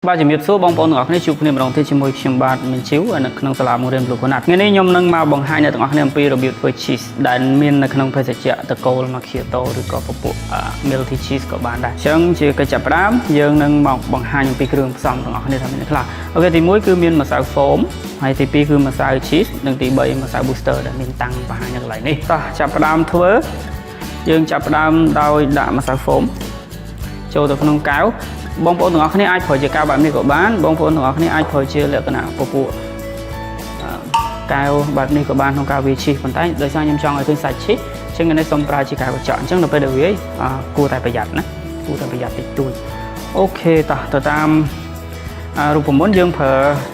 បាទជំរាបសួរបងប្អូនទាំងអស់គ្នាជួបគ្នាម្ដងទៀតជាមួយខ្ញុំបាទមានជីវនៅក្នុងសាលាបង្រៀនលោកណាត់ថ្ងៃនេះខ្ញុំនឹងមកបង្ហាញអ្នកទាំងអស់គ្នាអំពីរបៀបធ្វើ cheese ដែលមាននៅក្នុងភេសជ្ជៈតកូល Macchiato ឬក៏ពពួក milk cheese ក៏បានដែរអញ្ចឹងជាកិច្ចចាប់ផ្ដើមយើងនឹងមកបង្ហាញអំពីគ្រឿងផ្សំទាំងអស់គ្នាថាមានខ្លះអូខេទី1គឺមានម្សៅហ្វូមហើយទី2គឺម្សៅ cheese និងទី3ម្សៅ booster ដែលមានតាំងបង្ហាញនៅកន្លែងនេះតោះចាប់ផ្ដើមធ្វើយើងចាប់ផ្ដើមដោយដាក់ម្សៅហ្វូមចូលទៅក្នុងកែវបងប្អូនទាំងអស់គ្នាអាចប្រើជាកែវបែបនេះក៏បានបងប្អូនទាំងអស់គ្នាអាចប្រើជាលក្ខណៈពពួកកែវបែបនេះក៏បានក្នុងការវាឈីសប៉ុន្តែដោយសារខ្ញុំចង់ឲ្យឃើញសាច់ឈីសអញ្ចឹងខ្ញុំសូមប្រើជាកែវកញ្ចក់អញ្ចឹងដល់ពេលដែលវាគួរតែប្រយ័ត្នណាគួរតែប្រយ័ត្នតិចតួចអូខេតោះទៅតាមរូបមន្តយើងប្រើ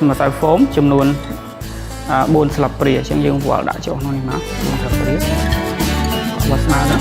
ម្សៅហ្វូមចំនួន4ស្លាបព្រាអញ្ចឹងយើងវាល់ដាក់ចូលក្នុងនេះមក4ស្លាបព្រាបើស្មើណា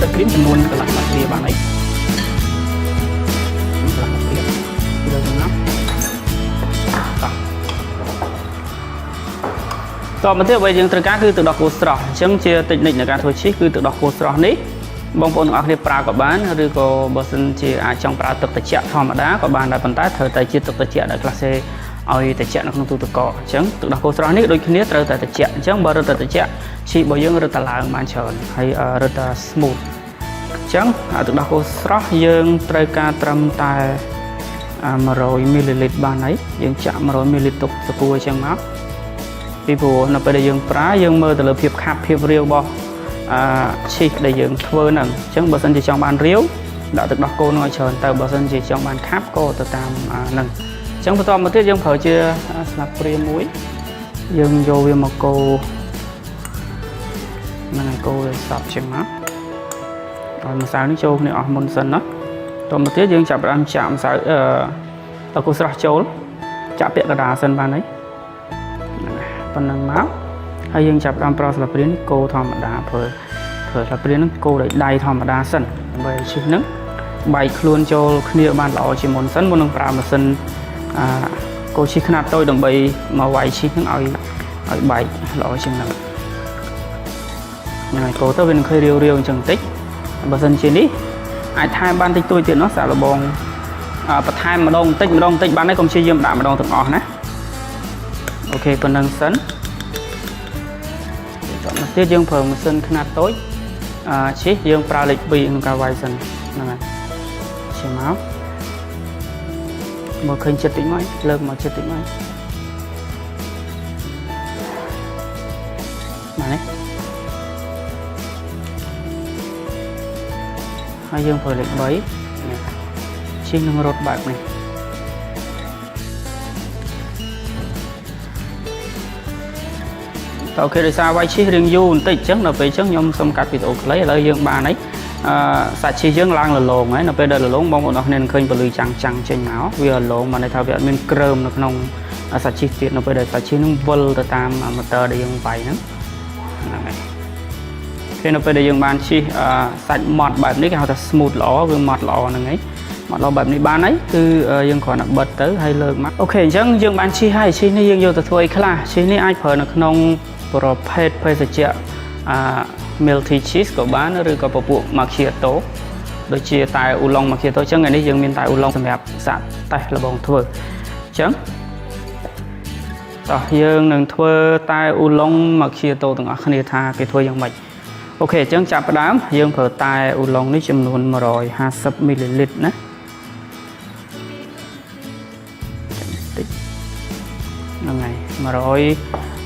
ទឹកគ្រីមចំនួនកន្លះបាត់គ្រាបានអីកន្លះបាត់គ្រាលើចំណាប់តមកទៀតអ្វីយើងត្រូវការគឺទឹកដោះគោស្រស់អញ្ចឹងជាតិចនិចនៃការធ្វើឈីសគឺទឹកដោះគោស្រស់នេះបងប្អូនទាំងអស់គ្នាប្រើក៏បានឬក៏បើសិនជាអាចចង់ប្រើទឹកត្រជាក់ធម្មតាក៏បានដែរប៉ុន្តែត្រូវតែជាទឹកត្រជាក់ដែលខ្លះសេឲ្យត្រជាក់នៅក្នុងទូទឹកកកអញ្ចឹងទឹកដោះគោស្រស់នេះដូចគ្នាត្រូវតែត្រជាក់អញ្ចឹងបើរឹតតែត្រជាក់ឈីសរបស់យើងរឹតតែឡើងបានច្រើនហើយរឹតតែ smooth អញ្ចឹងទឹកដោះគោស្រស់យើងត្រូវការត្រឹមតែ100 ml បានហើយយើងចាក់100 ml ទុកសកួរអញ្ចឹងមកពីព្រោះនៅពេលដែលយើងប្រើយើងមើលទៅលើភាពខាប់ភាពរាវរបស់ឈីសដែលយើងធ្វើហ្នឹងអញ្ចឹងបើសិនជាចង់បានរាវដាក់ទឹកដោះគោនឹងឲ្យច្រើនទៅបើសិនជាចង់បានខាប់ក៏ទៅតាមហ្នឹងអញ្ចឹងបន្តមកទៀតយើងប្រើជាស្លាបព្រាមួយយើងយកវាមកកូរហ្នឹងហើយកូរឲ្យសព្វជាងមកឲ្យម្សៅនេះចូលគ្នាអស់មុនសិនណាតមកទៀតយើងចាប់ផ្ដើមចាក់ម្សៅតកូស្រស់ចូលចាក់ពាក់កណ្ដាលសិនបានហើយប៉ុណ្ណឹងមកហើយយើងចាប់ផ្ដើមប្រើស្លាបព្រានេះកូរធម្មតាធ្វើស្លាបព្រានឹងកូរដោយដៃធម្មតាសិនដើម្បីឈីសនឹងបែកខ្លួនចូលគ្នាបានល្អជាមុនសិនមុននឹងប្រើម៉ាស៊ីនកូរឈីសខ្នាតតូចដើម្បីមកវាយឈីសនឹងឲ្យបែកល្អជាងហ្នឹងហើយកូរទៅវានឹងឃើញរាវអញ្ចឹងបន្តិចបើសិនជានេះអាចថែមបានតិចតួចទៀតនោះសាកល្បងបន្ថែមម្ដងបន្តិចបានហើយកុំព្យាយាមដាក់ម្ដងទាំងអស់ណាអូខេប៉ុណ្្នឹងសិនបន្តមកទៀតយើងប្រើម៉ាស៊ីនខ្នាតតូចឈីសយើងប្រើលេខ2ក្នុងការវាយសិនហ្នឹងហើយឈីមកឃើញចិត្តតិចមកលើកមកចិត្តតិចមកមកនេះហើយយើងប្រើលេខ3ឈីសនឹងរត់បែបនេះតើអូខេដោយសារវាយឈីសរៀងយូរបន្តិចអញ្ចឹងដល់ពេលអញ្ចឹងខ្ញុំសូមកាត់វីដេអូខ្លីឥឡូវយើងបានហើយសាច់ឈីសយើងឡើងលលងហើយនៅពេលដែលលលងបងប្អូនអរគ្នានឹងឃើញពលឺចាំងចេញមកវាលលងមកន័យថាវាអត់មានក្រើមនៅក្នុងសាច់ឈីសទៀតនៅពេលដែលសាច់ឈីសនឹងវិលទៅតាមម៉ូទ័រដែលយើងវាយហ្នឹងហើយគេនៅពេលដែលយើងបានឈីសសាច់ម៉ត់បែបនេះគេហៅថា smooth ល្អវាម៉ត់ល្អហ្នឹងហើយម៉ត់ល្អបែបនេះបានហើយគឺយើងគ្រាន់តែបិទទៅហើយលើកមកអូខេអញ្ចឹងយើងបានឈីសហើយឈីសនេះយើងយកទៅធ្វើអីខ្លះឈីសនេះអាចប្រើនៅក្នុងប្រភេទភេសជ្ជៈmilk cheese ក៏បានឬក៏ពពួក Macchiato ដូចជាតែអ៊ូឡុង Macchiato អញ្ចឹងថ្ងៃនេះយើងមានតែអ៊ូឡុងសម្រាប់សាក់តេស្តលបងធ្វើអញ្ចឹងតោះយើងនឹងធ្វើតែអ៊ូឡុង Macchiato ទាំងអស់គ្នាថាគេធ្វើយ៉ាងម៉េចអូខេអញ្ចឹងចាប់ផ្ដើមយើងប្រើតែអ៊ូឡុងនេះចំនួន150 ml ណាតិចហ្នឹងហើយ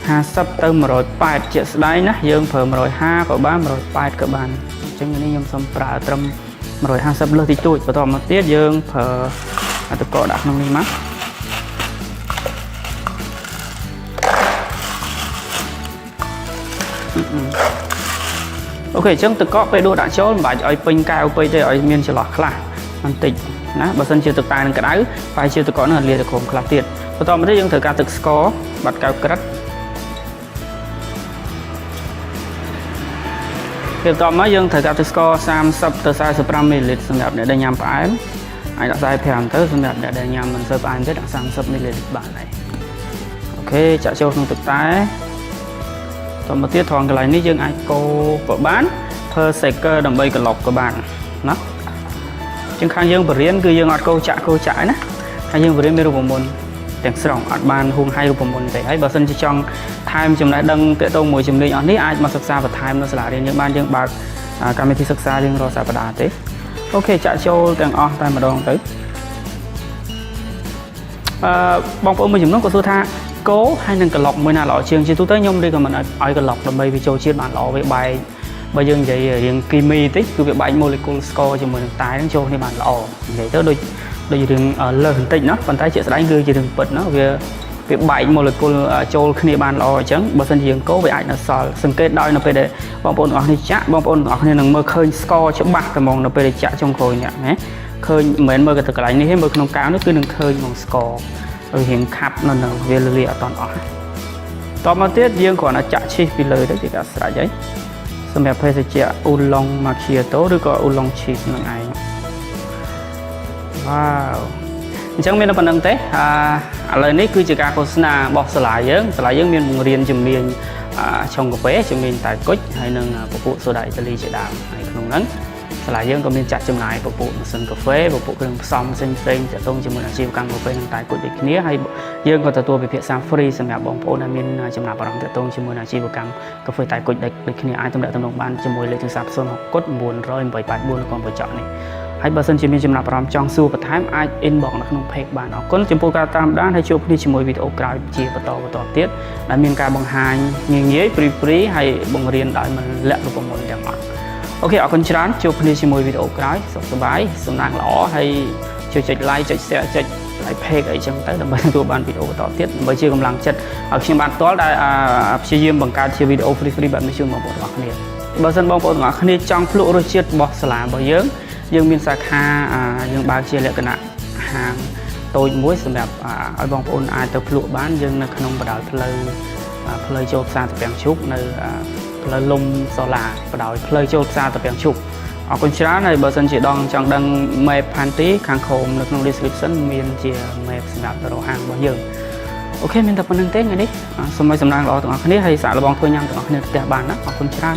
150ទៅ180ជាក់ស្ដែងណាយើងប្រើ150ក៏បាន180ក៏បានអញ្ចឹងនេះខ្ញុំសូមប្រើត្រឹម150លើសតិចតួចបន្តមកទៀតយើងប្រើទឹកកកដាក់ក្នុងនេះមក អូខេអញ្ចឹងទឹកកកពេលដួសដាក់ចូលមិនបាច់ឲ្យពេញកែវពេកទេឲ្យមានចន្លោះខ្លះបន្តិច ណាបើសិនជាទឹកតែនឹងក្តៅប្រហែលជាទឹកកកនឹងលាយទៅក្រុមខ្លះទៀតបន្តមកទៀតយើងត្រូវការទឹកស្ករបាត់កៅក្រិតពេលបន្តមកយើងត្រូវការទឹកស្ករ30ទៅ45មីលីលីត្រសម្រាប់អ្នកដែលញ៉ាំផ្អែមអាចដាក់45ទៅសម្រាប់អ្នកដែលញ៉ាំមិនសូវផ្អែមទេដាក់30មីលីលីត្របានហើយអូខេចាក់ចូលក្នុងទឹកតែបន្តមកទៀតត្រង់កន្លែងនេះយើងអាចកូរក៏បានធ្វើ shaker ដើម្បីក្លុកក៏បានណាជាងខាងយើងបរិញ្ញាគឺយើងអត់កូរចាក់ណាហើយយើងបរិញ្ញាមានរូបមន្តទាំងស្រុងអត់បានហួងហែរូបមន្តទេហើយបើសិនជាចង់ថែមចំណេះដឹងទាក់ទងមួយជំនាញអស់នេះអាចមកសិក្សាបន្ថែមនៅសាលារៀនយើងបានយើងបើកកម្មវិធីសិក្សារៀងរាល់សប្តាហ៍ទេអូខេចាក់ចូលទាំងអស់តែម្ដងទៅបងប្អូនមួយចំនួនក៏សួរថាកូរហើយនឹងក្លុកមួយណាល្អជាងជាទូទៅខ្ញុំរៀបមិនឲ្យក្លុកដើម្បីវាចូលជាតិបានល្អវាបែកបើយើងនិយាយរៀងគីមីតិចគឺវាបែក molecule ស្ករជាមួយនឹងតែនឹងចូលគ្នាបានល្អនិយាយទៅដូចរឿងលើសបន្តិចណាប៉ុន្តែជាក់ស្ដែងគឺជារឿងពិតណាវាបែក molecule ចូលគ្នាបានល្អអញ្ចឹងបើសិនជាយើងកូរវាអាចនៅសល់សង្កេតដោយនៅពេលដែលបងប្អូនទាំងអស់នេះចាក់បងប្អូនទាំងអស់គ្នានឹងមើលឃើញស្ករច្បាស់តែហ្មងនៅពេលដែលចាក់ចុងក្រោយនេះណាឃើញមិនមែនមើលទៅកន្លែងនេះទេមើលក្នុងកៅនេះគឺនឹងឃើញហ្មងស្កររៀងខាប់នៅនឹងវាលាអត់តន់អស់តមកទៀតយើងគ្រាន់តែចាក់ឈីសពីលើទៅជាការស្រេចហើយសម្រាប់ភេសជ្ជៈអ៊ូឡុង Macchiato ឬក៏អ៊ូឡុង cheese នឹងឯងវ៉ាវអញ្ចឹងមានតែប៉ុណ្្នឹងទេឥឡូវនេះគឺជាការឃោសនារបស់សាលាយើងមានបង្រៀនជំនាញឆុងកាហ្វេជំនាញតែគុជហើយនឹងពពុះសូដាអ៊ីតាលីជាដើមហើយក្នុងហ្នឹងសាលាយើងក៏មានចាត់ចំណាយពពុះម៉ាស៊ីនកាហ្វេពពុះគ្រឿងផ្សំផ្សេងទាក់ទងជាមួយអាជីវកម្មកាហ្វេនិងតែគុជដូចគ្នាហើយយើងក៏ទទួលពិភាក្សា free សម្រាប់បងប្អូនដែលមានចំណាប់អារម្មណ៍ទាក់ទងជាមួយអាជីវកម្មកាហ្វេតែគុជដូចគ្នាអាចទំនាក់ទំនងបានជាមួយលេខទូរស័ព្ទ060 900 884នៅកញ្ចក់នេះហើយបើសិនជាមានចំណាប់អារម្មណ៍ចង់សួរបន្ថែមអាច inbox នៅក្នុង page បានអរគុណចំពោះការតាមដានហើយជួបគ្នាជាមួយវីដេអូក្រោយជាបន្តទៀតដែលមានការបង្ហាញងាយព្រីហើយបង្រៀនដោយមិនលាក់រូបមន្តទាំងអស់អូខេអរគុណច្រើនជួបគ្នាជាមួយវីដេអូក្រោយសុខសប្បាយសំណាងល្អហើយជួយចុច like ចុច share ចុច like page អីចឹងទៅដើម្បីទទួលបានវីដេអូបន្តទៀតដើម្បីជាកម្លាំងចិត្តឲ្យខ្ញុំបានផ្ទាល់ដែលព្យាយាមបង្កើតជាវីដេអូ free បែបនេះជូនបងប្អូនទាំងអស់គ្នាបើសិនបងប្អូនទាំងអស់គ្នាចង់ភ្លក់រសជាតិរបស់សាលារបស់យើងមានសាខាយើងបើកជាលក្ខណៈហាងតូចមួយសម្រាប់ឲ្យបងប្អូនអាចទៅភ្លក់បានយើងនៅក្នុងបណ្ដោយផ្លូវចូលផ្សារតាពាំងឈូកនៅផ្លូវលំសូឡាបណ្ដោយផ្លូវចូលផ្សារតាពាំងឈូកអរគុណច្រើនហើយបើសិនជាចង់ដឹង map ផានទីខាងក្រោមនៅក្នុង description មានជា map សម្រាប់ទៅរកហាងរបស់យើងអូខេមានតែប៉ុណ្្នឹងទេថ្ងៃនេះសូមឲ្យសំណាងល្អទាំងអស់គ្នាហើយសាកល្បងធ្វើញ៉ាំទាំងអស់គ្នាផ្ទះបានណាអរគុណច្រើន